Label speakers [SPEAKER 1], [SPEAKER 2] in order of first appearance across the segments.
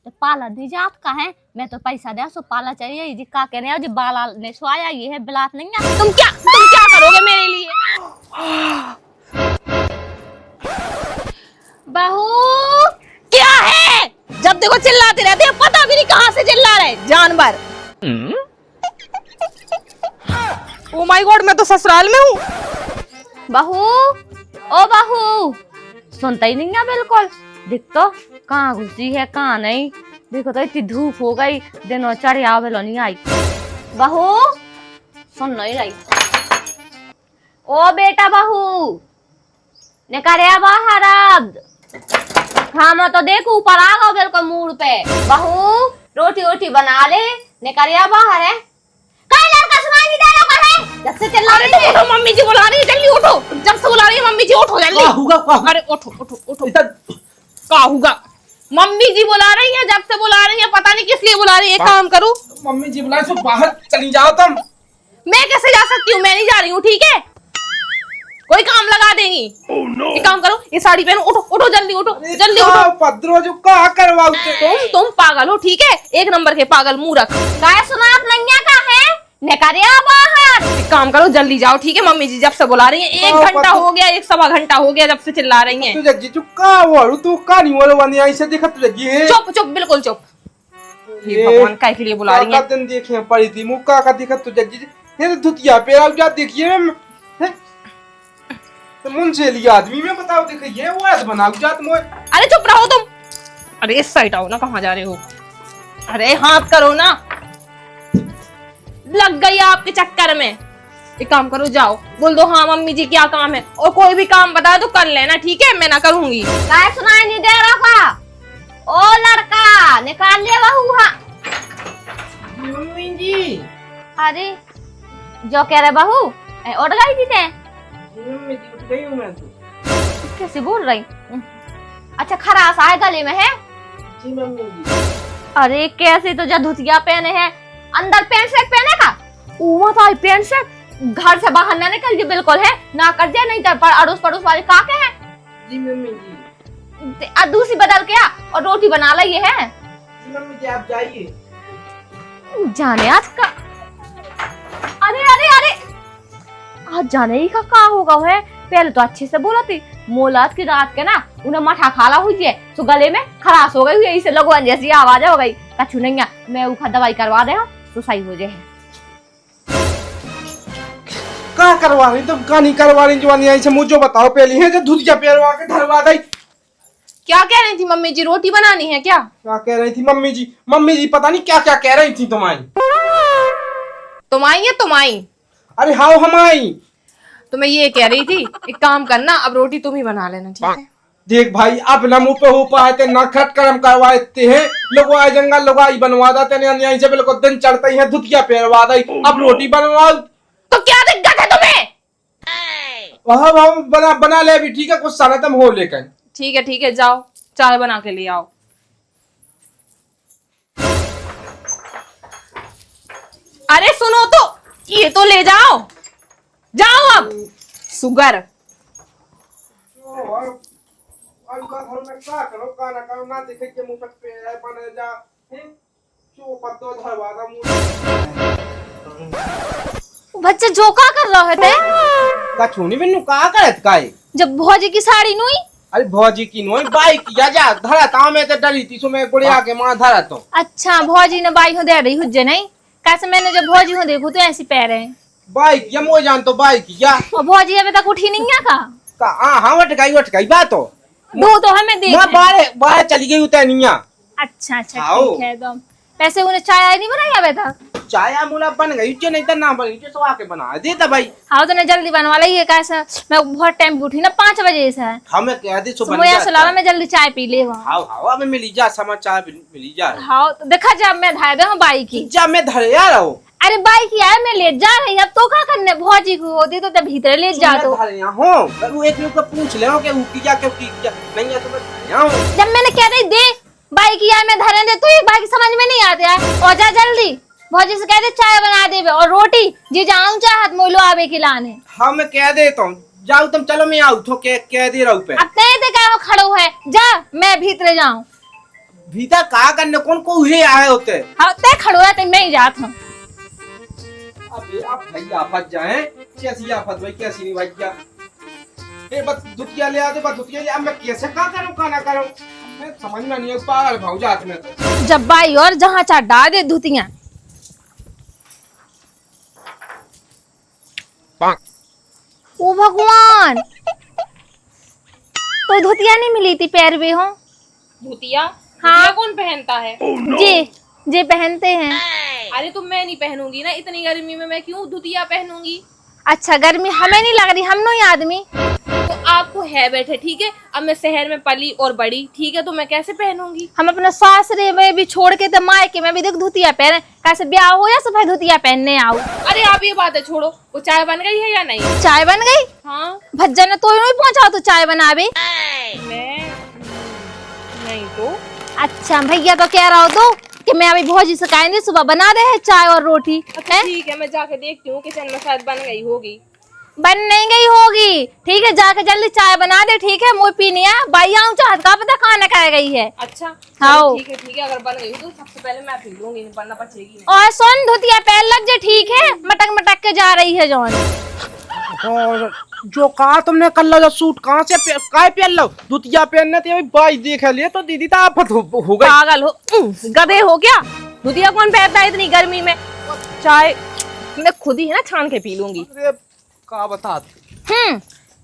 [SPEAKER 1] तो पाला दीजिए आपका है, मैं तो पैसा दे सो पाला चाहिए जी का कह रहे हैं जी बाला ने सोया ये है बिलात नहीं है। तुम क्या करोगे मेरे लिए? बहू क्या है? जब देखो चिल्लाते रहते हैं, पता भी नहीं कहाँ से चिल्ला रहे जानवर।
[SPEAKER 2] ओ माय गॉड, मैं तो ससुराल में हूँ।
[SPEAKER 1] बहू ओ बहू, सुनता ही नहीं है बिल्कुल। देख तो कहाँ घुसी है कहाँ नहीं। देखो तो इतनी धूप हो गई, दिनों चढ़ आवे नहीं आई। बहू सुन नहीं रही। ओ बेटा बहू ने करे बाहर अब। हाँ मैं तो देखू ऊपर आ गो बिल्कुल मूड पे। बहू रोटी वोटी बना ले, ने करे बाहर है। कहीं लड़का सुनाई नहीं दे रहा है? जब से चिल्ला रही है।
[SPEAKER 2] तो मम्मी जी बुला रही है, जल्दी उठो। जब से बुला रही है मम्मी जी, उठो जल्दी। अरे उठो। क्या होगा? मम्मी जी बुला रही है, जब से बुला रही है, पता नहीं किस लिए बुला रही है। काम करूं?
[SPEAKER 3] मम्मी जी बुलाए तो बाहर चली जाओ तुम।
[SPEAKER 2] मैं कैसे जा सकती हूँ? मैं नहीं जा रही हूँ, ठीक है? कोई काम लगा देंगी। एक काम करो, ये साड़ी पहनो। उठो जल्दी, उठो जल्दी उठो।
[SPEAKER 3] पद्रो जो का करवाओ
[SPEAKER 2] तुम पागल हो, ठीक है? एक नंबर के पागल मूर्ख।
[SPEAKER 1] काय सुना आप नैया का है? ने करे बाहर।
[SPEAKER 2] एक काम करो, जल्दी जाओ, ठीक है? मम्मी जी जब से बुला रही है, 1 घंटा हो गया, 1 सवा घंटा हो गया जब से चिल्ला रही हैं।
[SPEAKER 3] तू जग्गी चुका वालू तू का नहीं वाला वानी ऐसे देखा तू जग्गी है।
[SPEAKER 2] चुप बिल्कुल चुप। ये भगवान काय के लिए बुला रही है?
[SPEAKER 3] दिन देखे पड़ी थी मुक्का का देखा तू जग्गी ये धुतिया पे आओ क्या देखिए तो मुझसे लिया आदमी में बताओ देखिए वो ऐसे बनाओ क्या तुम।
[SPEAKER 2] अरे चुप रहो तुम। अरे इस साइड आओ ना, कहाँ जा रहे हो? अरे हाथ करो ना, लग गई आपके चक्कर में। एक काम करो, जाओ बोल दो हाँ मम्मी जी क्या काम है, और कोई भी काम बताओ तो कर लेना, ठीक है? मैं ना करूंगी।
[SPEAKER 1] काय सुनाई नहीं दे रहा का? ओ लड़का निकाल ले बहू। हाँ
[SPEAKER 3] मम्मी जी।
[SPEAKER 1] अरे जो कह रहे बहू उठ गई थी ते?
[SPEAKER 3] मम्मी जी उठ गई हूं मैं तो।
[SPEAKER 1] कैसे बोल रही? अच्छा खरास आए गले में है?
[SPEAKER 3] जी मम्मी जी।
[SPEAKER 1] अरे कैसे तो जब धुतिया पहने हैं, अंदर पैंट शर्ट पहने का ऊपर तो पैंट शर्ट घर से बाहर ना निकल जी बिल्कुल है ना कर जाए, नहीं तो अड़ोस पड़ोस वाले काके हैं।
[SPEAKER 3] जी मम्मी जी।
[SPEAKER 1] दूसरी बदल के आ और रोटी बना ला ये है।
[SPEAKER 3] जी मम्मी जी आप जाइए।
[SPEAKER 1] जाने आज का। अरे आज जाने ही का होगा है। पहले तो अच्छे से बोला थी मोलात की रात के ना उन्हें मठा खाला हुई है तो गले में खराश हो गई हुई है, इसे लगवान जैसी आवाज हो गई। कछु नहीं मैं उखा दवाई करवा दे तो सही हो जाए।
[SPEAKER 3] का करवा रही तुम का नहीं करवा रही जवानी ऐसे मुझे बताओ पहले है जो धुतिया पेरवा के धरवा दई।
[SPEAKER 2] क्या कह रही थी मम्मी जी? रोटी बनानी है क्या?
[SPEAKER 3] क्या कह रही थी मम्मी जी? मम्मी जी पता नहीं क्या क्या कह रही थी तुम्हारी।
[SPEAKER 2] तुम आई या तुम आई?
[SPEAKER 3] अरे हाँ हम आई।
[SPEAKER 2] तो मैं ये कह रही थी, एक काम करना, अब रोटी तुम ही बना लेना, ठीक है?
[SPEAKER 3] देख भाई अब ना मुँह पे हो पाए थे ना खट करम करवाते हैं लोग आए जंगल लोग आई बनवा देते हैं से बिल्कुल दिन चढ़ते हैं धुतिया पेरवा दई। अब रोटी बनवाओ
[SPEAKER 2] तो क्या दिक्कत है तुम्हें?
[SPEAKER 3] वहाँ बना ले भी ठीक है, कुछ सारा तुम हो लेकर।
[SPEAKER 2] ठीक है जाओ चाय बना के ले आओ। अरे सुनो तो, ये तो ले जाओ अब। सुगर
[SPEAKER 1] बच्चे जो का कर रहा है ते?
[SPEAKER 3] का छूनी बिन्नू का करत काए?
[SPEAKER 1] जब भौजी की साड़ी नुई।
[SPEAKER 3] अरे भौजी की नोई बाइक या जा धरा ता मैं तो डरी थी सो मैं गुड़िया के मां धरा तो।
[SPEAKER 1] अच्छा भौजी ने बाई हो दे रही हुज्जे नहीं कैसे? मैंने जब भौजी हो देखू तो ऐसी पैर है
[SPEAKER 3] बाइक या मो जान तो बाइक या
[SPEAKER 1] और भौजी अभी तक उठी नहीं है का?
[SPEAKER 3] हाँ उठ गई बात तो
[SPEAKER 1] दो तो हमें देख
[SPEAKER 3] ना बाहर चली गई उतनिया।
[SPEAKER 1] अच्छा ठीक है। तो पैसे उन्हें चाय नहीं बनाई अभी तक?
[SPEAKER 3] चाय मुला बन गई जो नहीं तो ना बनी जो सो आके बना देता भाई।
[SPEAKER 1] हाँ तो ने जल्दी बनवा ली है कैसे? मैं बहुत टाइम पे उठी ना 5 बजे से।
[SPEAKER 3] हमें कह दी सो बन
[SPEAKER 1] मुझे ऐसा लगा मैं जल्दी चाय पी ले।
[SPEAKER 3] हां अब मिली जा समाचार मिली जा।
[SPEAKER 1] हाँ तो देखा जब मैं धाय दे बाई की
[SPEAKER 3] जा मैं धरे यार हो।
[SPEAKER 1] अरे बाई की आया मैं ले जा रही अब तो क्या करने? भौजी को होती तो तब भीतर ले जा तो
[SPEAKER 3] धरे हो वो एक लोग को पूछ ले के उकी जा के नहीं है तो मैं धरे हूं।
[SPEAKER 1] जब मैंने कह रही दे बाई की आया मैं धरे दे तो एक बाई की समझ में नहीं आते है। और जा जल्दी भौजी से कह दे चाय बना दे और रोटी जी जाऊं चाहत मोलो आवे खिलाने।
[SPEAKER 3] हाँ मैं कह देता हूँ जाओ तुम चलो मैं आऊ तो कह दे रहा हूँ पे।
[SPEAKER 1] अब ते क्या खड़ो है जा मैं भीतर जाऊं।
[SPEAKER 3] भीतर कहा करने कौन को उहे आए होते।
[SPEAKER 2] हाँ ते खड़ो है ते मैं ही जात हूँ।
[SPEAKER 3] अबे आप भैया आफत जाए, कैसी आफत भाई, कैसी नहीं भैया। ए बस दुतिया ले आते, बस दुतिया ले। अब मैं कैसे का करूं, का ना करूं, मैं समझ में नहीं है। पागल भाव जात में तो
[SPEAKER 2] जब भाई और जहाँ चाह डाल दे धुतियाँ। ओ भगवान, तो धुतिया नहीं मिली थी पैर में हो।
[SPEAKER 4] धुतिया?
[SPEAKER 2] हाँ।
[SPEAKER 4] धुतिया कौन पहनता है?
[SPEAKER 2] जे पहनते हैं।
[SPEAKER 4] अरे तो मैं नहीं पहनूंगी ना, इतनी गर्मी में मैं क्यों धुतिया पहनूंगी।
[SPEAKER 2] अच्छा गर्मी हमें नहीं लग रही, हम नो आदमी।
[SPEAKER 4] तो आपको है बैठे, ठीक है। अब मैं शहर में पली और बड़ी, ठीक है, तो मैं कैसे पहनूंगी।
[SPEAKER 2] हम अपने सासरे में भी छोड़ के तो मायके में भी देख धुतिया पहने। कैसे ब्याह हो या सफेद धुतिया पहनने आओ।
[SPEAKER 4] अरे आप ये बातें छोड़ो, वो चाय बन गई है या नहीं?
[SPEAKER 2] चाय बन गई?
[SPEAKER 4] हाँ।
[SPEAKER 2] भज्जा ने तो नहीं पहुंचा तो चाय बनावे।
[SPEAKER 4] मैं नहीं तो।
[SPEAKER 2] अच्छा भैया तो कह रहा हो तो कि मैं अभी भौजी से कहेंगे सुबह बना दे है चाय और रोटी।
[SPEAKER 4] अच्छा ठीक है, मैं जाके देखती हूँ किचन में शायद बन गई होगी।
[SPEAKER 2] बन नहीं गई होगी, ठीक है जाके जल्दी चाय बना दे, ठीक है। मुझे पीनी है, भाई आऊँ चाहत का पता खाना खा गई है।
[SPEAKER 4] अच्छा
[SPEAKER 2] हाँ
[SPEAKER 4] ठीक है, अगर बन गई तो सबसे पहले मैं पी लूंगी, नहीं बनना पचेगी नहीं।
[SPEAKER 2] और सुन धुतिया पहन लग जे, ठीक है। मटक मटक के जा रही है जौन।
[SPEAKER 3] और जो कहा तुमने कल लो सूट कहाँ से काय पहन लो, धुतिया पहनने थे भाई देख लिए तो दीदी तो आफत हो गई।
[SPEAKER 2] पागल हो, गधे हो क्या। धुतिया कौन पहनता है इतनी गर्मी में।
[SPEAKER 4] चाय मैं खुद ही है ना छान के पी लूंगी।
[SPEAKER 3] अरे का बता।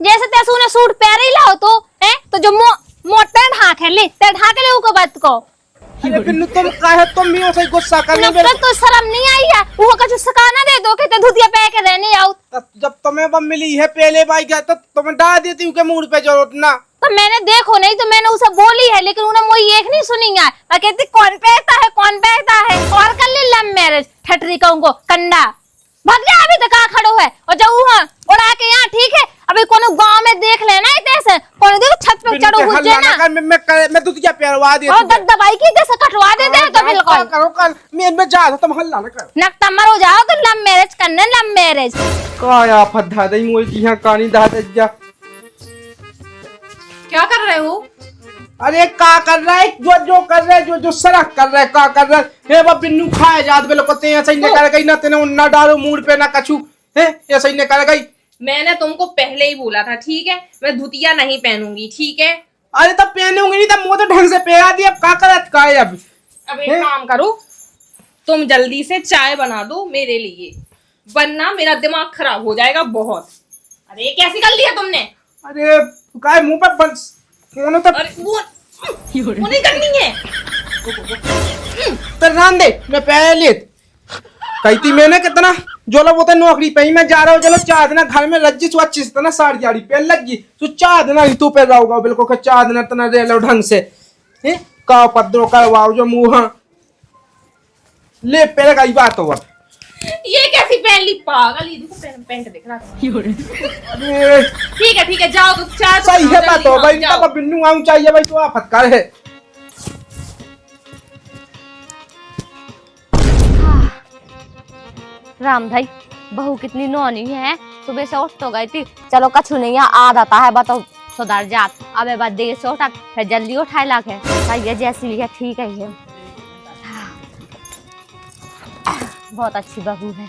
[SPEAKER 2] जैसे तैसू ने सूट पहन ही लाओ तो है तो जो मोटे ढाक है ले ते ढाक ले उको बात को।
[SPEAKER 3] अरे बिन्नू तुम काहे तुम भी ऐसे गुस्सा करने
[SPEAKER 2] नफरत तो शर्म नहीं आई है। वो कछु सकाना दे दो कि ते धुतिया पहन के रहने आओ।
[SPEAKER 3] जब तुम्हें बम मिली है पहले भाई गया तो तुम्हें डाल देती हूँ के मूड पे जरूरत ना।
[SPEAKER 2] तो मैंने देखो नहीं तो मैंने उसे बोली है, लेकिन उन्हें मुझे एक नहीं सुनी है। मैं कहती कौन पहनता है कौन पहनता है। और कर ले लव मैरिज ठटरी कहूँ को कंडा भाग जा। अभी तक कहाँ खड़ो है और जाऊ हाँ और आके यहाँ, ठीक है। अभी कोनो गांव में देख लेना इतने कोनो देखो छत पे चढ़ो घुस जाना।
[SPEAKER 3] मैं तुझे प्यारवा देती
[SPEAKER 2] और दवाई की जैसे कटवा देते हैं तो बिल्कुल
[SPEAKER 3] करो कल मैं जा तुम हल्ला ना कर।
[SPEAKER 2] नक्ता मरो जाओ तो लव मैरिज करने लव मैरिज।
[SPEAKER 3] काया फद्दा दई मोई की यहां कहानी दा दे जा।
[SPEAKER 4] क्या कर रहे हो?
[SPEAKER 3] अरे का कर रहा है, जो कर रहा है, जो सड़क कर रहा है, का कर रहा है। हे बा बिन्नू खाए जात बेलो कते ऐसे ही कर गई ना, तेने ना डालो मूड पे ना कछु है, ऐसे ही कर गई।
[SPEAKER 4] मैंने तुमको पहले ही बोला था, ठीक है, मैं धुतिया नहीं पहनूंगी, ठीक है।
[SPEAKER 3] अरे तब पहनूंगी नहीं तब मुंह तो ढंग से पहना दी। अब का करत का है अब
[SPEAKER 4] एक काम करो, तुम जल्दी से चाय बना दो मेरे लिए, वरना मेरा दिमाग खराब हो जाएगा बहुत। अरे ये कैसी कर लिया तुमने?
[SPEAKER 3] अरे काय मुंह पे बंस कौन तो
[SPEAKER 4] अरे वो नहीं करनी है।
[SPEAKER 3] तो रान दे मैं पहले कही थी मैंने कितना जो लोग होते नौकरी पे ही मैं जा रहा हूँ। चलो 4 दिन घर में रज्जी अच्छी से ना साड़ी जाड़ी पहन लगी तो 4 दिन तू पे रहोगा बिल्कुल 4 दिन तना रह लो ढंग से का पद्रो करवाओ जो मुँह ले पहले का बात हो।
[SPEAKER 4] ये कैसी पहन ली पागल, ये देखो पैंट दिख रहा था।
[SPEAKER 3] अरे
[SPEAKER 4] ठीक है जाओ तो चाय तो
[SPEAKER 3] सही है
[SPEAKER 4] बनाओ
[SPEAKER 3] बात हो
[SPEAKER 4] जल्दी,
[SPEAKER 3] भाई
[SPEAKER 4] हाँ,
[SPEAKER 3] तब बिन्नू आऊँ चाहिए भाई तो आफत कर है।
[SPEAKER 1] राम भाई बहू कितनी नौनी है, सुबह से उठ तो गई थी। चलो कछु नहीं है आ जाता है बताओ सुधर जात। अब बात देर से उठा फिर जल्दी उठाए लाख है भाई जैसी लिया ठीक है। बहुत अच्छी बहू है।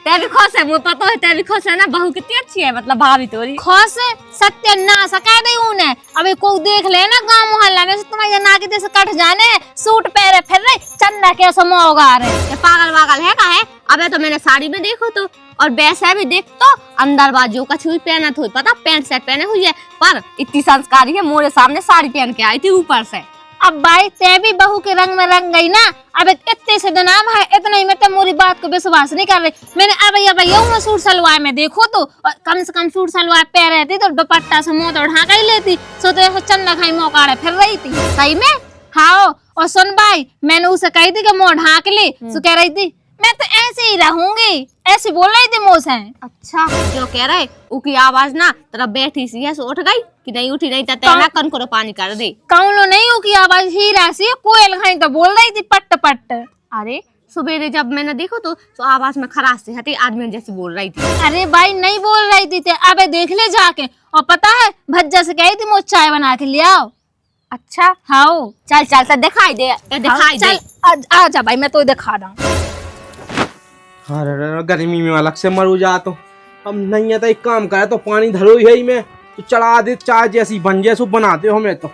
[SPEAKER 1] तै भी खुश है, मुझे पता है तै भी खुश है ना। बहू कितनी अच्छी है, मतलब भाभी तोरी
[SPEAKER 2] खुश सत्य ना सका दे उन्हें। अभी कोई देख ले ना गांव मोहल्ला में तुम्हारे ना के जैसे कट जाने सूट पहरे फिर रहे चंदा के समोगा रहे।
[SPEAKER 1] ये पागल वागल है का है। अबे तो मैंने साड़ी में देखो तो और वैसे भी देख तो अंदर बाजू का छुई पहना तो पता पैंट शर्ट पहने हुई है, पर इतनी संस्कारी है मोरे सामने साड़ी पहन के आई थी ऊपर से।
[SPEAKER 2] अब भाई ते भी बहू के रंग में रंग गई ना। अब इतने से नाम है इतना ही मैं तो मोरी बात को विश्वास नहीं कर रही। मैंने अब मैं सूट सलवार में देखो तो कम से कम सूट सलवार पहन रहती तो दुपट्टा से मुंह तो ढाका ही लेती सो तो चंदा खाई मौका फिर रही थी सही में। हाँ और सुन भाई मैंने उसे कही थी कि मुंह ढाक ले तो कह रही थी मैं तो ऐसे ही रहूंगी, ऐसे बोल रही थी मुँह से।
[SPEAKER 1] अच्छा जो कह रहे उकी आवाज ना तेरा बैठी सी है सो उठ गई कि नहीं उठी नहीं तो ना कन को पानी कर दे।
[SPEAKER 2] कौन नहीं उकी आवाज हीरा सी कोयल खाई तो बोल रही थी पट्ट पट्ट।
[SPEAKER 1] अरे सुबह जब मैंने देखो तो आवाज में खराश से हटी आदमी जैसे बोल रही थी।
[SPEAKER 2] अरे भाई नहीं बोल रही थी अबे देख ले जाके। और पता है भज्जा से कही थी मुझे चाय बना के ले आओ।
[SPEAKER 1] अच्छा
[SPEAKER 2] हाँ
[SPEAKER 1] चल चल तो दिखाई दे दिखाई दे।
[SPEAKER 2] चल आ जा भाई, मैं तो दिखा रहा हूँ।
[SPEAKER 3] अरे गर्मी में अलग से मरू जाता हूँ। अब नहीं आता, एक काम करे तो पानी धरो ही में तो चढ़ा दे, चाय जैसी बन जाए सो बनाते हो हमें तो।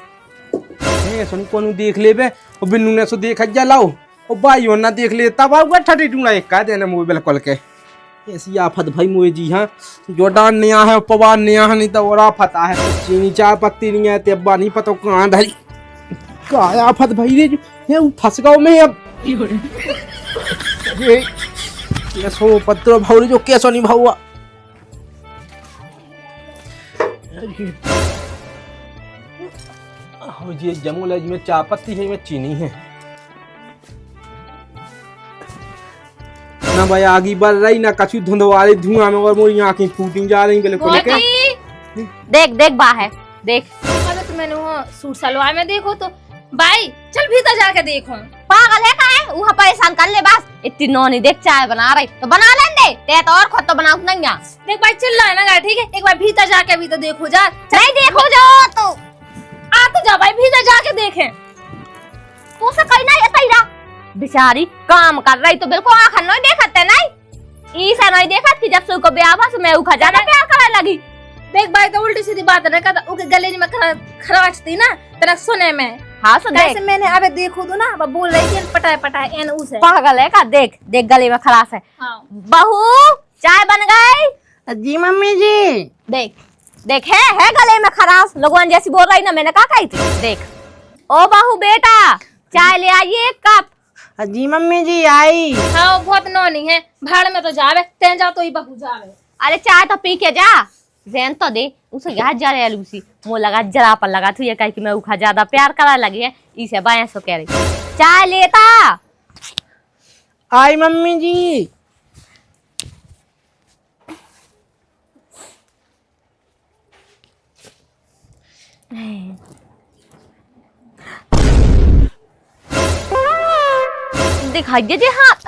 [SPEAKER 3] सुन कौन देख ले बे, और बिन्नू ने सो देखा जा लाओ, और भाई ना देख ले तब आऊंगा ठटी टूंगा एक कह देना मुँह बिल्कुल के। ऐसी आफत भाई मुझे जी हाँ, जो डान नया है पवार नया है, नहीं तो और आफत है। चीनी चाय पत्ती नहीं है तेब्बा नहीं पता कहाँ धरी का आफत भाई रे, ये फंस गाँव में अब ये सो पत्र भाव जो कैसो नहीं भावा। ये जमुल है, में चाय पत्ती है, में चीनी है ना भाई। आगे बढ़ रही ना कछु धुंधवाले धुआं में, और मोरी आंखें फूटी जा रही बिल्कुल के।
[SPEAKER 1] देख देख बाहर देख।
[SPEAKER 2] अबे तो मैंने वो सूट सलवार में देखो तो भाई चल भीतर जाके देखो।
[SPEAKER 1] पागल है का है, वहाँ परेशान कर ले बस। इतनी नौनी देख चाय बना रही तो बना लें दे, ते तो और खुद तो बनाऊ नहीं है।
[SPEAKER 2] देख भाई चिल्ला है ना गाय, ठीक है एक बार भीतर जाके अभी तो देखो जा।
[SPEAKER 1] नहीं देखो जाओ तो
[SPEAKER 2] आ तो जा भाई भीतर जाके देखें।
[SPEAKER 1] तू से कहीं नहीं तेरा बेचारी काम कर रही तो बिल्कुल आंख नहीं देखते नहीं, इसे नहीं देखत कि जब से उसको ब्याह बस मैं उखा जाना प्यार करने लगी।
[SPEAKER 2] देख भाई तो उल्टी सीधी बात है ना, उनके गले में खराच थी ना तेरा सुने में।
[SPEAKER 1] हाँ सो
[SPEAKER 2] कैसे
[SPEAKER 1] देख
[SPEAKER 2] मैंने अबे देखो तो ना, अब बोल रही थी पटाए पटाए एन उसे।
[SPEAKER 1] पागल है का, देख देख गले में खराश है।
[SPEAKER 2] हाँ।
[SPEAKER 1] बहू चाय बन गई?
[SPEAKER 5] जी मम्मी जी।
[SPEAKER 1] देख देख है गले में खराश, लोगों जैसी बोल रही ना, मैंने कहा कही थी। देख ओ बहू बेटा चाय ले आइए एक कप।
[SPEAKER 5] जी मम्मी जी आई।
[SPEAKER 2] हाँ वो बहुत नौनी है, भाड़ में तो जावे तें जा तो ही बहू जावे।
[SPEAKER 1] अरे चाय तो पी के जा, जैन तो दे उसे याद जा रही है लूसी। मुँह लगा जरा पर लगा तू ये कह कि मैं उखा ज्यादा प्यार करा लगी है, इसे बाया सो कह रही चाय लेता।
[SPEAKER 5] आई मम्मी जी।
[SPEAKER 1] दिखाई दे हाथ,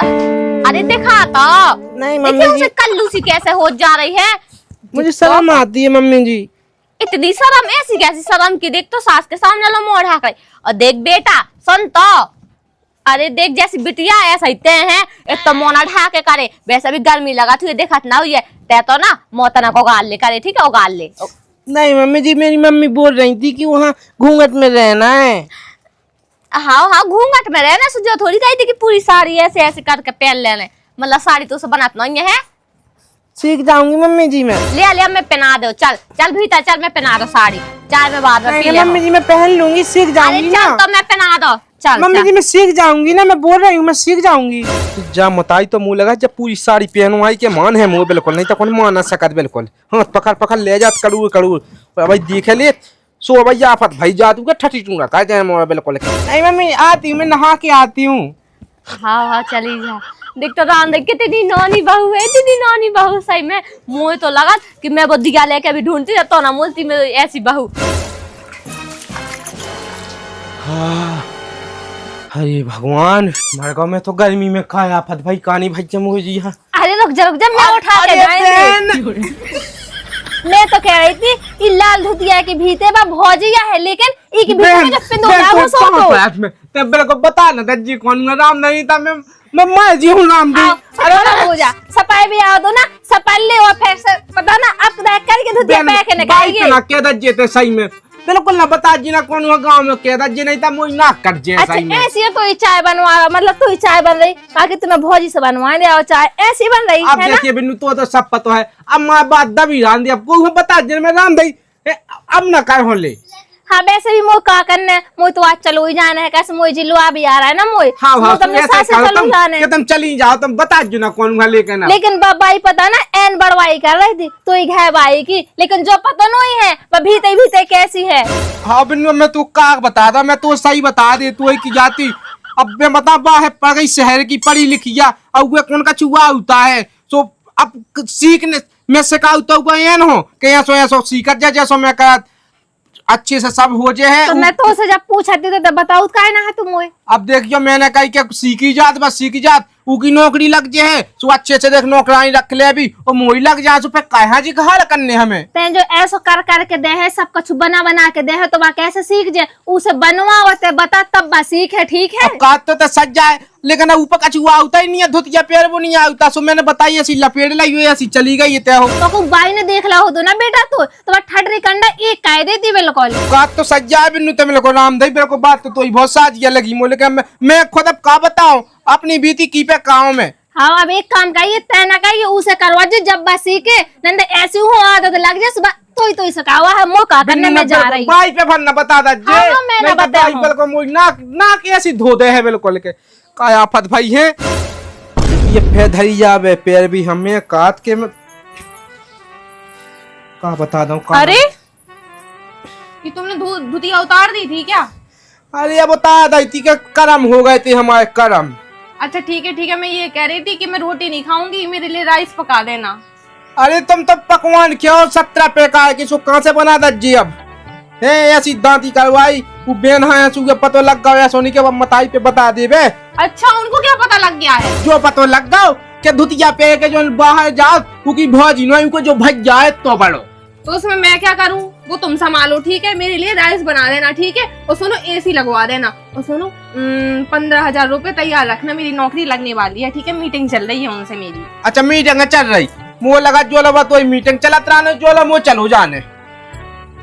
[SPEAKER 1] अरे दिखा तो
[SPEAKER 5] नहीं
[SPEAKER 1] देखिए
[SPEAKER 5] मम्मी
[SPEAKER 1] उसे
[SPEAKER 5] जी,
[SPEAKER 1] कल्लू सी कैसे हो जा रही है।
[SPEAKER 5] मुझे शर्म आती है मम्मी जी।
[SPEAKER 1] इतनी शर्म, ऐसी कैसी शर्म की, देख तो सास के सामने लो मोड़ है। और देख बेटा सुन तो, अरे देख जैसी बिटिया ऐसा ही ते हैं, एक तो मोना ढा के करे, वैसे भी गर्मी लगा थी देखत ना हुई है ते तो ना मोतना को गाल ले करे, ठीक है उगाल ले।
[SPEAKER 5] नहीं मम्मी जी, मेरी मम्मी बोल रही थी कि वहाँ घूंघट में रहना है।
[SPEAKER 1] हाँ हाँ घूंघट में रहना, जो थोड़ी कही थी कि पूरी साड़ी ऐसे ऐसे करके पहन लेने, मतलब साड़ी तो उसे बनात नहीं है।
[SPEAKER 5] सीख जाऊंगी मम्मी जी मैं।
[SPEAKER 1] ले मैं पहना दो, चल चल भीतर चल, मैं पहना दो साड़ी, चाय में बाद में पी
[SPEAKER 5] नहीं
[SPEAKER 1] ले।
[SPEAKER 5] मम्मी जी मैं पहन लूंगी, सीख
[SPEAKER 1] अरे
[SPEAKER 5] जाऊंगी
[SPEAKER 1] चल
[SPEAKER 5] ना।
[SPEAKER 1] तो मैं पहना दो, चल
[SPEAKER 5] मम्मी
[SPEAKER 1] चल।
[SPEAKER 5] जी मैं सीख जाऊंगी ना, मैं बोल रही हूँ मैं सीख जाऊंगी।
[SPEAKER 3] जा मताई तो मुँह लगा जब पूरी साड़ी पहनवाई के मान है मुँह बिल्कुल, नहीं तो कौन मान ना सकत बिल्कुल। हाँ पकड़ पकड़ ले जात कड़ूर कड़ूर भाई देखे ले सो भाई आफत भाई जा तू ठटी टूंगा का जाए मोरा बिल्कुल।
[SPEAKER 5] नहीं मम्मी आती हूँ, मैं नहा के आती हूँ।
[SPEAKER 1] हाँ हाँ चली जा। देख तो राम देख कितनी नानी बहू है, इतनी नानी बहू सही में। मुझे तो लगा कि मैं वो दिया लेके भी ढूंढती तो ना मिलती में ऐसी बहू।
[SPEAKER 3] अरे भगवान हमारे गाँव में तो गर्मी में का आफत भाई कहानी भाई जमू जी। हाँ
[SPEAKER 2] अरे रुक जा मैं उठा के जाएंगे। मैं तो कह रही थी ये लाल धुतिया की भीते बा भौजिया है, लेकिन ई की भीते में जब पिंडोला वो सो तो
[SPEAKER 3] तब मेरे को बता ना दज्जी कौन राम नहीं था, मैं जी हूँ राम जी।
[SPEAKER 2] अरे हो जा सफाई भी आ दो ना, सफाई ले और फिर से पता ना अब देख करके धुतिया पे के निकालेंगे
[SPEAKER 3] ना के दज्जे थे सही में बिल्कुल ना बता जी ना कौन हुआ गांव में के दज्जे नहीं था मुझे ना कर जे सही में।
[SPEAKER 2] अच्छा ऐसी है तो ये चाय बनवा, मतलब तो ये चाय बन रही ताकि तुम्हें भौजी से बनवा दे और चाय ऐसी बन रही
[SPEAKER 3] अब
[SPEAKER 2] है ना।
[SPEAKER 3] देखिए बिन्नू तो सब पता है, अब माँ बात दबी रान दी, अब कोई बता जे मैं राम दई अब ना कर हो ले।
[SPEAKER 2] हाँ वैसे भी मोह का करने मोह तो आज चलो ही जाना है, कैसे मोह जिलवा भी आ रहा है ना मोह।
[SPEAKER 3] हाँ हाँ
[SPEAKER 2] तुमने साथ से चलो जाने
[SPEAKER 3] कि तुम चली जाओ तुम बता जो ना कौन हुआ लेके ना।
[SPEAKER 2] लेकिन बाई पता ना एन बड़वाई कर रही थी तो ही घै बाई की, लेकिन जो पता नहीं है वह भीते भीते कैसी है।
[SPEAKER 3] हाँ बिन्नू मैं तू का बता दा, मैं तो सही बता दे तू की जाती। अब मैं बता बा है पड़ गई शहर की पढ़ी लिखी है और वे कौन का चुआ होता है, सो अब सीखने में सिखाता हुआ ये न हो कि ऐसो सीखत जा जैसो मैं कर अच्छे से सब हो जे है।
[SPEAKER 2] तो मैं तो उसे जब पूछती तो बताऊ का ना है तुम मोए।
[SPEAKER 3] अब देखियो मैंने कही के सीखी जात बस सीखी जात उकी नौकरी लग जे है सो अच्छे से देख नौकरानी रख ले अभी और मोही लग जा सो पे कहा जी कहा करने हमें
[SPEAKER 2] ते जो ऐसो कर के दे है सब कुछ बना बना के दे है तो वह कैसे सीख जाए उसे बनवाओ ते बता तब बा सीख है ठीक है।
[SPEAKER 3] अब काट तो सज जाए लेकिन ऊपर कछुआ आता ही नहीं है धुतिया पैर वो नहीं आता सो मैंने बताई ऐसी लपेट लाई हुई ऐसी चली गई ये हो
[SPEAKER 2] तो बाई ने देख ला हो तो ना बेटा तो ठडरी कंडा एक काय देती बिल्कुल
[SPEAKER 3] काट तो सज जाए बिन्नू ते मेरे को राम दई मेरे को बात तो ही बहुत साजिया लगी मोले के मैं खुद अब का बताऊं अपनी बीती की पे गाँव में।
[SPEAKER 2] हाँ अब एक काम करिए तय ना करिए उसे करवा जो जब बस सीखे नंदे ऐसी हो आदत लग जाए सुबह तो सकावा है मौका करने में जा रही
[SPEAKER 3] बाई पे भरना बता दा जे
[SPEAKER 2] हाँ, मैं ना बता
[SPEAKER 3] बाई बिल्कुल मुझ ना कैसी धो दे है बिल्कुल के काय आफत भाई है ये पे धरी जावे पैर भी हमें काट के मैं का बता दूं का
[SPEAKER 4] अरे ये तुमने धुतिया उतार दी थी क्या?
[SPEAKER 3] अरे अब बता दी थी कि कर्म हो गए थे हमारे कर्म।
[SPEAKER 4] अच्छा ठीक है मैं ये कह रही थी कि मैं रोटी नहीं खाऊंगी मेरे लिए राइस पका देना।
[SPEAKER 3] अरे तुम तो पकवान क्यों 17 प्रकार के सो कहाँ से बना दीजिए अब है ऐसी दांती करवाई वो बेन है सुगे पतो लग गया सोनी के मताई पे बता दे बे।
[SPEAKER 4] अच्छा उनको क्या पता लग गया है?
[SPEAKER 3] जो पतो लग गया कि धुतिया पे के जो बाहर जाओ क्योंकि भौजी नो उनको जो भज जाए तो बड़ो
[SPEAKER 4] तो उसमें मैं क्या करूं वो तुम संभालो ठीक है मेरे लिए राइस बना देना ठीक है और सुनो एसी लगवा देना और सुनो 15,000 रुपए तैयार रखना मेरी नौकरी लगने वाली है ठीक है मीटिंग चल रही है उनसे मेरी।
[SPEAKER 3] अच्छा मीटिंग चल रही मुँह लगा जो लगा तो मीटिंग चलत रहा जो लो चलो जाने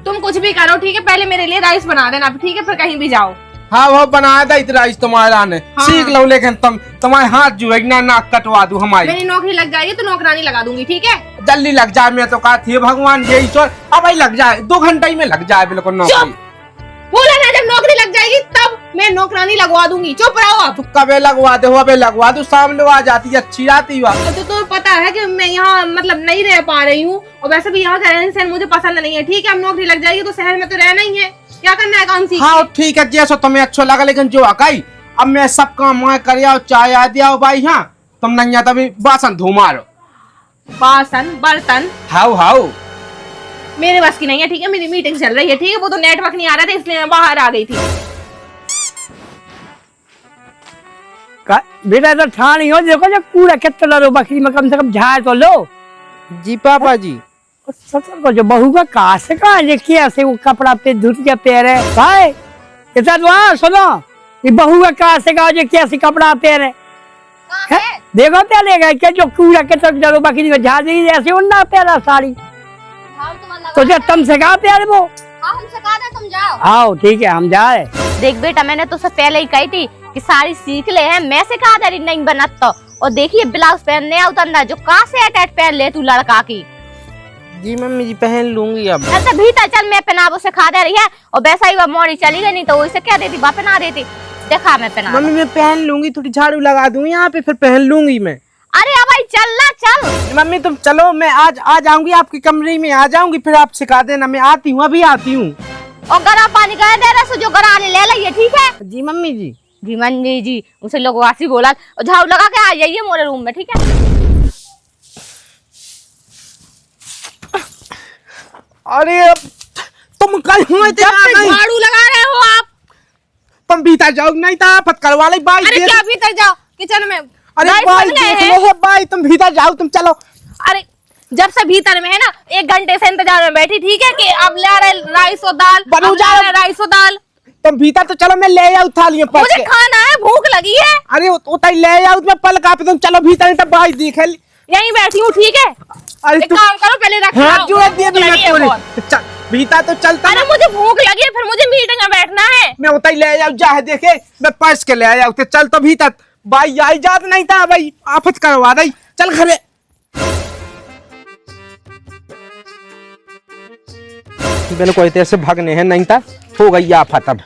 [SPEAKER 4] तुम कुछ भी करो ठीक है पहले मेरे लिए राइस बना देना ठीक है फिर कहीं भी जाओ।
[SPEAKER 3] हाँ वो बनाया था इतना राइस तुम्हारा ने
[SPEAKER 4] हाँ।
[SPEAKER 3] सीख लो लेकिन तुम्हारे हाथ जो है ना नाक कटवा दूं हमारी
[SPEAKER 4] मेरी नौकरी लग जाएगी तो नौकरानी लगा दूंगी ठीक है।
[SPEAKER 3] जल्दी लग जाए मैं तो कहा थी भगवान ये ईश्वर अब ही लग जाए 2 घंटे ही में लग जाए बिल्कुल नौकरी।
[SPEAKER 4] बोला ना जब नौकरी लग जाएगी तब मैं नौकरानी लगवा दूंगी चुप रहो आप।
[SPEAKER 3] तू कबे लगवा दे अबे लगवा दो सामने आ जाती है अच्छी आती है।
[SPEAKER 4] तो तुम्हें पता है कि मैं यहाँ मतलब नहीं रह पा रही हूँ और वैसे भी यहाँ का रहन सहन मुझे पसंद नहीं है ठीक है। अब नौकरी लग जाएगी तो शहर में तो रहना ही है क्या करना है काम सीख।
[SPEAKER 3] हाँ ठीक है जैसा तुम्हें अच्छा लगा लेकिन जो आकाई अब मैं सब काम मैं कर आओ चाय आ दिया भाई हाँ तुम नहीं तभी बासन धो मारो
[SPEAKER 4] बासन बर्तन
[SPEAKER 3] हाउ हाउ
[SPEAKER 4] मेरे बस की नहीं है ठीक है। मेरी मीटिंग चल रही है ठीक है वो तो नेटवर्क नहीं आ रहा था इसलिए मैं बाहर आ गई थी।
[SPEAKER 6] बेटा तो ठानी हो देखो जो कूड़ा कितना लो बकरी में कम से कम झाड़ तो लो।
[SPEAKER 5] जी पापा जी
[SPEAKER 6] सतर को जो बहू का कहा से कहा ये क्या से वो कपड़ा पे धुत के पैर है भाई इतना तो सुनो ये बहू का कहा से कहा ये क्या से कपड़ा पैर है देखो क्या लेगा क्या जो कूड़ा कितना चलो बकरी में झाड़ दी ऐसे उन्ना पैरा साड़ी तो जो तुम से कहा प्यार वो
[SPEAKER 1] हम सिखा दे तुम जाओ।
[SPEAKER 6] आओ ठीक है हम जाए।
[SPEAKER 1] देख बेटा मैंने तो उससे पहले ही कही थी कि साड़ी सीख ले है मैं सिखा दे रही नहीं बनत तो। और देखिए ब्लाउज पहनने उतरना जो कहाँ से अटैच पहन ले तू लड़का की।
[SPEAKER 5] जी मम्मी जी पहन लूंगी अब।
[SPEAKER 1] चल तो भीतर चल मैं पहना वो सिखा दे रही है और वैसा ही वो मोड़ी चली गई नहीं तो उसे क्या देती बा पहना देती। देखा मैं पहना
[SPEAKER 5] मम्मी मैं पहन लूंगी थोड़ी झाड़ू लगा दूंगी यहाँ पे फिर पहन लूंगी मैं।
[SPEAKER 1] अरे अब भाई चल ना चल।
[SPEAKER 5] मम्मी तुम चलो मैं आज आ जाऊंगी आपके कमरे में आ जाऊंगी फिर आप सिखा देना मैं आती हूँ अभी आती हूँ।
[SPEAKER 1] और गरम पानी कर दे रहा जो गराने ले लिये ठीक है।
[SPEAKER 5] जी मम्मी जी।
[SPEAKER 1] जी मन्नी जी उसे लोग वासी बोला और झाड़ू लगा के आ जाइए मोरे रूम में ठीक है।
[SPEAKER 3] अरे अब तुम कल हुए थे
[SPEAKER 4] झाड़ू लगा रहे हो आप
[SPEAKER 3] तुम भीतर जाओ नहीं था फत करवा ले बाई।
[SPEAKER 4] अरे क्या भीतर जाओ किचन में।
[SPEAKER 3] अरे
[SPEAKER 4] राइस
[SPEAKER 3] बाई
[SPEAKER 4] बन गए
[SPEAKER 3] देख
[SPEAKER 4] हैं।
[SPEAKER 3] लो बाई तुम भीतर जाओ तुम चलो।
[SPEAKER 4] अरे जब से भीतर में है ना 1 घंटे से इंतजार में बैठी ठीक है कि अब ले रहे राइस और दाल
[SPEAKER 3] बनू
[SPEAKER 4] अब ला
[SPEAKER 3] जाओ।
[SPEAKER 4] रहे राइस और दाल।
[SPEAKER 3] तुम भीतर तो चलो मैं ले आऊँ थाली में
[SPEAKER 4] मुझे खाना है भूख लगी है
[SPEAKER 3] अरे उतर ले आऊँ मैं पल का पे तुम चलो भीतर तो बाई देख ली।
[SPEAKER 4] यहीं बैठी हूँ ठीक है।
[SPEAKER 3] अरे
[SPEAKER 4] एक काम करो पहले रख
[SPEAKER 3] हाथ
[SPEAKER 4] लाओ,
[SPEAKER 3] जोड़
[SPEAKER 4] भूख
[SPEAKER 3] दिए
[SPEAKER 4] लगी है
[SPEAKER 3] बिना
[SPEAKER 4] बहुत।
[SPEAKER 3] चल भीतर तो चलता
[SPEAKER 4] अरे मुझे भूख लगी है फिर मुझे मीटिंग में बैठना है।
[SPEAKER 3] मैं उतर ले आऊँ जा देखे मैं पर्स के ले आया उते चल तो भीतर बाई आई जात नहीं था भाई आफत करवा दई चल घरे। बिल्कुल ऐसे भागने हैं नहीं था हो गई आफत अब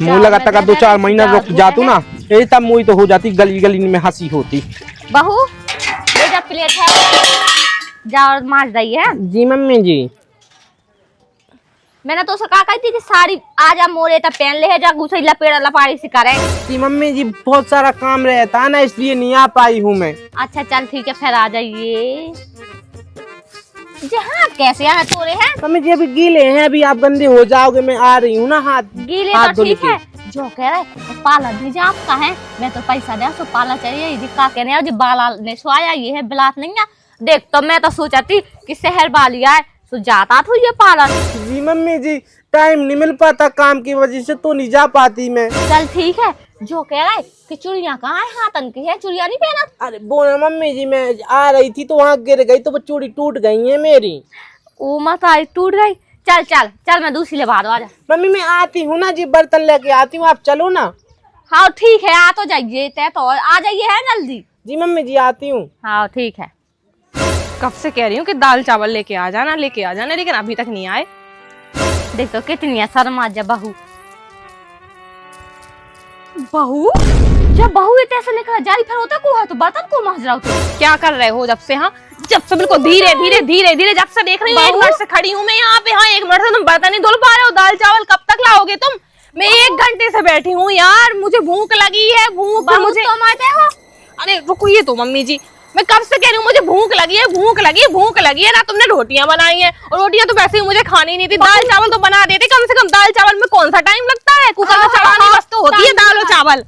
[SPEAKER 3] मुँह लगा तक 2-4 महीना रुक जातू ना यही तब मुँह तो हो जाती गली गली में हंसी होती।
[SPEAKER 1] बहू ले जा प्लेट है जा और मांज दई है।
[SPEAKER 5] जी मम्मी जी।
[SPEAKER 1] मैंने तो उसे कहा थी कि साड़ी आजा मोरे तब पहन ले है जा घुसे लपेड़ा लपाड़ी से करे।
[SPEAKER 5] जी मम्मी जी बहुत सारा काम रहता है ना इसलिए नहीं आ पाई हूँ मैं।
[SPEAKER 1] अच्छा चल ठीक है फिर आ जाइए। जहाँ कैसे यहाँ तोरे हैं
[SPEAKER 5] मम्मी जी अभी गीले हैं अभी आप गंदे हो जाओगे मैं आ रही हूँ ना हाथ
[SPEAKER 1] गीले
[SPEAKER 5] हाथ
[SPEAKER 1] तो
[SPEAKER 5] धोने
[SPEAKER 1] ठीक है जो कह रहे तो पाला भेजा आपका है, मैं तो पैसा दे सो पाला चाहिए जी का कहने है जी बाला ने सोया ये है बिलात नहीं है। देख तो मैं तो सोचा थी कि शहर वाली आए तो जाता था ये पाला।
[SPEAKER 5] जी मम्मी जी टाइम नहीं मिल पाता काम की वजह से, तो नहीं जा पाती मैं।
[SPEAKER 1] चल ठीक है, जो कह रहा है कि चुड़िया कहाँ है, हाथन की है, चुड़िया नहीं पहना।
[SPEAKER 5] अरे वो ना मम्मी जी, मैं आ रही थी तो वहाँ गिर गई तो वो चूड़ी टूट गई है मेरी।
[SPEAKER 1] ओ मत आई टूट गई। चल चल चल मैं दूसरी ले बाहर आ जा।
[SPEAKER 5] मम्मी मैं आती हूँ ना जी, बर्तन लेके आती हूँ, आप चलो ना।
[SPEAKER 1] हाँ ठीक है, आ तो जाइए, तय तो आ जाइए है जल्दी।
[SPEAKER 5] जी मम्मी जी आती हूँ।
[SPEAKER 1] हाँ ठीक है।
[SPEAKER 4] कब से कह रही हूँ कि दाल चावल लेके आ जाना, लेकिन अभी तक नहीं आए।
[SPEAKER 1] देख तो कितनी है शर्मा जा बहू।
[SPEAKER 4] बहू
[SPEAKER 1] जब बहू इतने से निकल जाई फिर होता को है तो बर्तन को मांज रहा हो तो।
[SPEAKER 4] क्या कर रहे हो जब से? हाँ जब से बिल्कुल धीरे धीरे धीरे धीरे जब से देख रही हूँ, 1 मिनट से खड़ी हूँ मैं यहाँ पे। हाँ 1 मिनट से तुम बर्तन नहीं धुल पा रहे हो, दाल चावल कब तक लाओगे तुम? मैं 1 घंटे से बैठी हूँ यार, मुझे भूख लगी है। भूख मुझे
[SPEAKER 1] तो मारते हो।
[SPEAKER 4] अरे रुको तो मम्मी जी, मैं कब से कह रही हूँ मुझे भूख लगी है, भूख लगी है ना। तुमने रोटियां बनाई है और रोटियां तो वैसे ही मुझे खानी नहीं थी। दाल चावल तो बना देते कम से कम। दाल चावल में कौन सा टाइम लगता है, कुकर में चढ़ाने बस तो होती है दाल और चावल।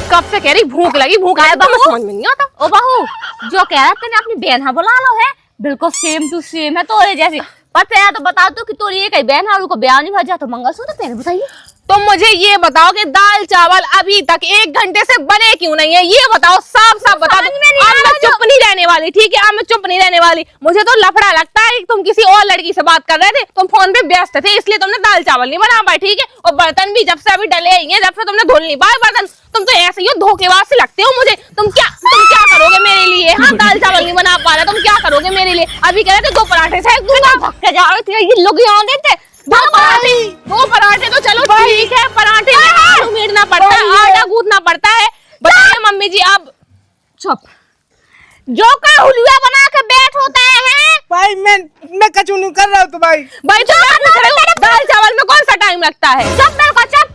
[SPEAKER 4] कब से कह रही भूख लगी तो समझ में नहीं आता।
[SPEAKER 1] ओ बहू जो कह रहा तेने अपनी बहन बुला लो है, बिल्कुल सेम टू सेम है तोरे जैसी। पर तेरा तो बता दो कि तोरी एक ही बहन है, उनको ब्याह नहीं भजा तो मंगलसूत्र पहने। बताइए
[SPEAKER 4] तो मुझे ये बताओ कि दाल चावल अभी तक 1 घंटे से बने क्यों नहीं है? ये बताओ, साफ साफ बता दो। अब मैं चुप नहीं रहने वाली, ठीक है? अब मैं चुप नहीं रहने वाली। मुझे तो लफड़ा लगता है कि तुम किसी और लड़की से बात कर रहे थे, तुम फोन पे व्यस्त थे, इसलिए तुमने दाल चावल नहीं बना पाए, ठीक है? और बर्तन भी जब से अभी डले ही हैं, जब से तुमने धुल नहीं पाए बर्तन। तुम तो ऐसे ही हो, धोखेबाज से लगते हो मुझे। तुम क्या करोगे मेरे लिए? हाँ दाल चावल नहीं बना पा रहे, तुम क्या करोगे मेरे लिए? अभी कह रहे थे 2 पराठे से
[SPEAKER 1] धक्के जा रहे थे ये लोग यहाँ देते
[SPEAKER 4] 2 पराठे तो चलो ठीक है, पराठे में आलू मीड़ना पड़ता है, आटा गूंथना पड़ता है। बताइए मम्मी जी अब
[SPEAKER 1] चुप। जो का हुलिया बना के बैठ होता है
[SPEAKER 5] भाई मैं कचू नहीं कर रहा हूँ तो भाई
[SPEAKER 4] तो दाल चावल में कौन सा टाइम लगता है?
[SPEAKER 1] चुप बिल्कुल चुप।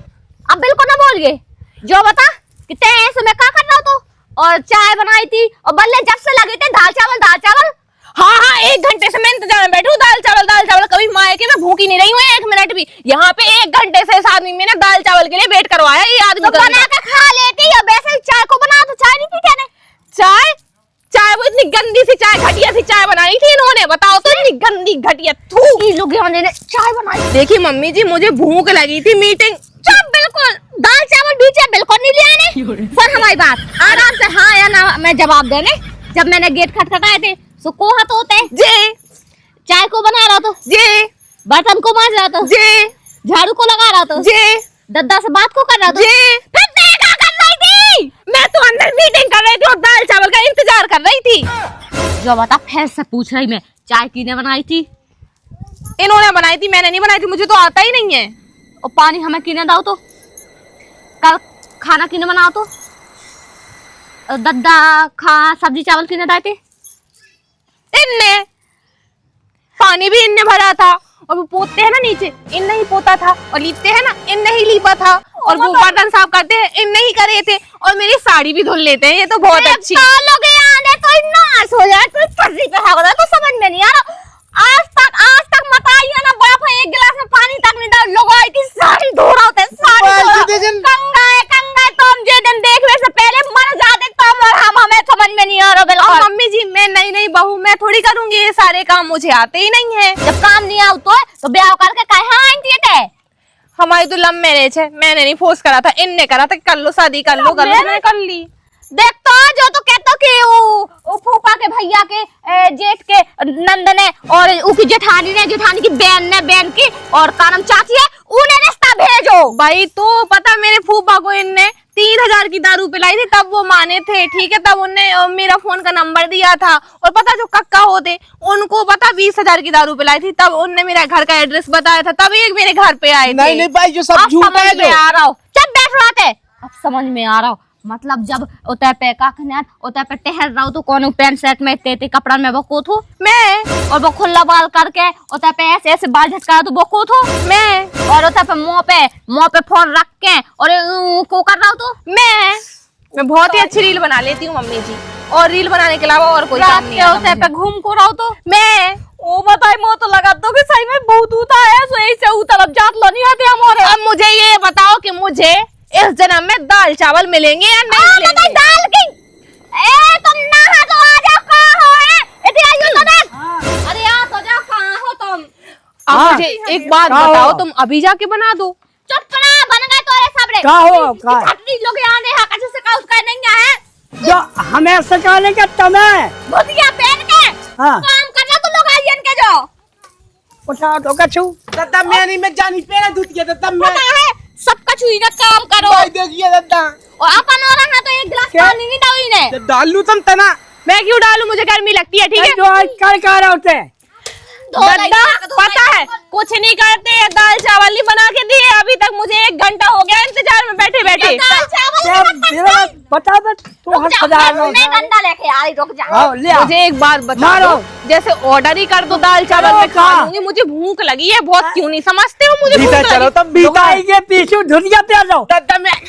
[SPEAKER 1] अब बिल्कुल ना बोल गए। जो बता कि ते ऐसे में क्या कर रहा तो, और चाय बनाई थी और बल्ले जब से लगे थे दाल चावल।
[SPEAKER 4] हाँ 1 घंटे से मैं इंतजार में बैठी हूँ, दाल चावल। कभी माए के मैं भूखी नहीं रही हूँ 1 मिनट भी। यहाँ पे 1 घंटे से इस आदमी ने दाल चावल के लिए वेट करवाया। ये आदमी
[SPEAKER 1] तो बना के खा लेती और वैसे ही चाय को बना तो चाय नहीं पीते ने।
[SPEAKER 4] चाय वो इतनी गंदी सी चाय, घटिया सी चाय बनाई थी इन्होंने। बताओ तो, इतनी गंदी घटिया
[SPEAKER 1] ये लोग यहाँ ने चाय बनाई।
[SPEAKER 4] देखिए मम्मी जी मुझे भूख लगी थी, मीटिंग।
[SPEAKER 1] चुप बिल्कुल। दाल चावल बीच बिल्कुल नहीं ले आने। सुन हमारी बात आराम से, हाँ या ना मैं जवाब देने। जब मैंने गेट खटखटाए थे तो को हाथ होते
[SPEAKER 4] जी,
[SPEAKER 1] चाय को बना रहा तो
[SPEAKER 4] जी,
[SPEAKER 1] बर्तन को मांज रहा तो
[SPEAKER 4] जी,
[SPEAKER 1] झाड़ू को लगा रहा तो
[SPEAKER 4] जी,
[SPEAKER 1] दद्दा से बात को कर रहा तो
[SPEAKER 4] जी।
[SPEAKER 1] फिर देखा कर रही थी।
[SPEAKER 4] मैं तो अंदर मीटिंग कर रही थी और दाल चावल का इंतजार कर रही थी।
[SPEAKER 1] जो बता फिर से पूछ रही मैं, चाय किने बनाई थी?
[SPEAKER 4] इन्होंने बनाई थी, मैंने नहीं बनाई थी, मुझे तो आता ही नहीं है।
[SPEAKER 1] और पानी हमें किने दाओ तो, कल खाना किने बनाओ तो, दद्दा सब्जी चावल किने दाए थे?
[SPEAKER 4] इनने पानी भी इनने भरा था, और वो पोतते हैं ना नीचे, इनने ही पोता था, और लीपते हैं ना इनने ही लीपा था, और वो बर्तन साफ करते हैं इनने ही करे थे, और मेरी साड़ी भी धुल लेते हैं। ये तो बहुत अच्छी
[SPEAKER 1] तो नाश हो जाए तो फर्जी पे है तो समझ में नहीं आ रहा। आज तक मत आइए ना बाप, 1 गिलास में पानी तक नहीं डाल लोग आई थी साड़ी धो रहा होते कंगा तो हम जे दिन देखने से पहले मर जाते तो हम हमें समझ में नहीं आ रहा बिल्कुल।
[SPEAKER 4] मम्मी जी मैं नई बहू, मैं थोड़ी करूंगी ये सारे काम, मुझे आते ही नहीं है।
[SPEAKER 1] जब काम नहीं आओ तो ब्याह करके काहे आई थी?
[SPEAKER 4] हमारी तो लव मैरिज है, मैंने नहीं फोर्स करा था, इनने करा था कर लो शादी कर लो, मैंने कर ली।
[SPEAKER 1] देख तो जो तो कहतो कि वो फूफा के भैया के जेठ के नंद ने और उनकी जेठानी की बहन की और कानम चाची है, उन्हें रिश्ता भेजो
[SPEAKER 4] भाई। तो पता मेरे फूफा को इनने 3000 की दारू पिलाई थी, तब वो माने थे, ठीक है? तब उनने मेरा फोन का नंबर दिया था, और पता जो कक्का होते उनको पता 20,000 की दारू पिलाई थी, तब उनने मेरा घर का एड्रेस बताया था, तभी एक मेरे घर पे आए थे।
[SPEAKER 5] नहीं भाई जो सब झूठ है जो
[SPEAKER 1] आ रहा हो। चुप बैठ रहा थे, अब समझ में आ रहा हो। मतलब जब उतर पे उतर पे टहल रहा हो तो कौन पैंट शर्ट में ते कपड़ा में बको थो मैं, और वो खुला बाल करके उतर पे ऐसे बाल झटका तो बको थो मैं, और उतर पे मुंह पे फोन रख के और को कर रहा हो तो मैं
[SPEAKER 4] बहुत ही अच्छी रील बना लेती हूँ मम्मी जी, और रील बनाने के अलावा और कोई काम नहीं है।
[SPEAKER 1] उतर पे घूम को रहा हो तो
[SPEAKER 4] मैं
[SPEAKER 1] ओ बताई मो तो लगा दो कि सही में बहुत उता है सो ऐसे उ तरफ जात लो नहीं आते हमारे।
[SPEAKER 4] अब मुझे ये बताओ कि मुझे इस जन्म में दाल चावल मिलेंगे या नहीं मिलेंगे?
[SPEAKER 1] दाल की ए तुम नहा तो आ जाओ कहां हो है इधर आइयो तो देख। अरे आ तो जाओ कहां हो तुम।
[SPEAKER 4] अब
[SPEAKER 6] हाँ।
[SPEAKER 4] मुझे एक बात
[SPEAKER 6] क्या
[SPEAKER 4] बताओ,
[SPEAKER 6] हुआ?
[SPEAKER 4] तुम अभी जाके बना दो।
[SPEAKER 1] चुप ना बन गए तोरे सबरे।
[SPEAKER 6] का हो का
[SPEAKER 1] छटनी लोग यहां ने हा कैसे का उसका नहीं है
[SPEAKER 6] जो हमें सिखाने का तुम्हें
[SPEAKER 1] भुतिया पहन के
[SPEAKER 6] हाँ
[SPEAKER 1] काम करना तो लोग आइयन के जो
[SPEAKER 6] उठा तो कछु
[SPEAKER 3] दादा मैंने में जानी पेरा दूध किया दादा मैं
[SPEAKER 1] पता है सबका छुई ना काम करो
[SPEAKER 3] भाई देखिए दादा
[SPEAKER 1] और अपन और रहा तो एक गिलास
[SPEAKER 6] क्या?
[SPEAKER 1] पानी नहीं डाली ने
[SPEAKER 3] डाल लूं तुम तना।
[SPEAKER 4] मैं क्यों डालूं, मुझे गर्मी लगती है, ठीक है?
[SPEAKER 6] जो आज कर होते हैं
[SPEAKER 4] दादा पता है कुछ नहीं करते, दाल चावल नहीं बना के दिए अभी तक। मुझे 1 घंटा हो गया इंतजार में बैठे बैठे।
[SPEAKER 1] दाल चावल
[SPEAKER 6] क्या मेरा बता दे तू हर सदा
[SPEAKER 1] मैं डंडा लेके आ रही रुक जा।
[SPEAKER 6] आओ ले आओ।
[SPEAKER 4] मुझे एक बात बता
[SPEAKER 6] मारो।
[SPEAKER 4] दो, जैसे ऑर्डर ही कर दो दाल चावल
[SPEAKER 6] चलो,
[SPEAKER 4] में खा
[SPEAKER 6] खा।
[SPEAKER 4] लूंगी। मुझे भूख लगी है बहुत, क्यों नहीं समझते हो? मुझे
[SPEAKER 3] भीतर
[SPEAKER 4] भूख
[SPEAKER 3] चलो
[SPEAKER 4] लगी।
[SPEAKER 3] तब भीतर
[SPEAKER 6] गाय के पीछे धुनिया पे आ जाओ
[SPEAKER 3] दादा मैं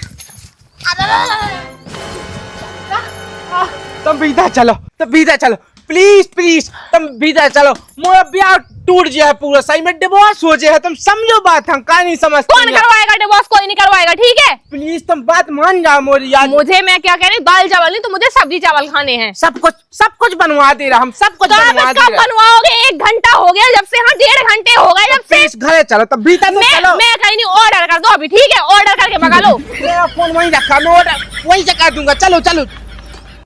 [SPEAKER 3] तुम भीतर चलो, तुम भीतर चलो प्लीज प्लीज तुम भीतर चलो। मोरा ब्याह टूट गया है पूरा, सही में डिवोर्स हो जाए। तुम समझो बात, हम का नहीं समझते।
[SPEAKER 4] कौन करवाएगा डिवोर्स? कोई नहीं करवाएगा, ठीक है?
[SPEAKER 3] प्लीज तुम बात मान जाओ मोरी याद।
[SPEAKER 4] मुझे, मैं क्या कह रही हूँ, दाल चावल नहीं तो मुझे सब्जी चावल खाने हैं।
[SPEAKER 3] सब कुछ बनवा दे रहा, हम सब कुछ बनवा दे
[SPEAKER 4] कब
[SPEAKER 3] रहा।
[SPEAKER 4] बनवाओगे? 1 घंटा हो गया जब से, हाँ 1.5 घंटे हो गए जब से।
[SPEAKER 3] प्लीज घरे चलो, तब भीतर तो चलो।
[SPEAKER 4] मैं कहीं नहीं, ऑर्डर कर दो अभी, ठीक है? ऑर्डर करके मंगा लो।
[SPEAKER 3] मेरा फोन वहीं रखा, मैं ऑर्डर वहीं से कर दूंगा। चलो चलो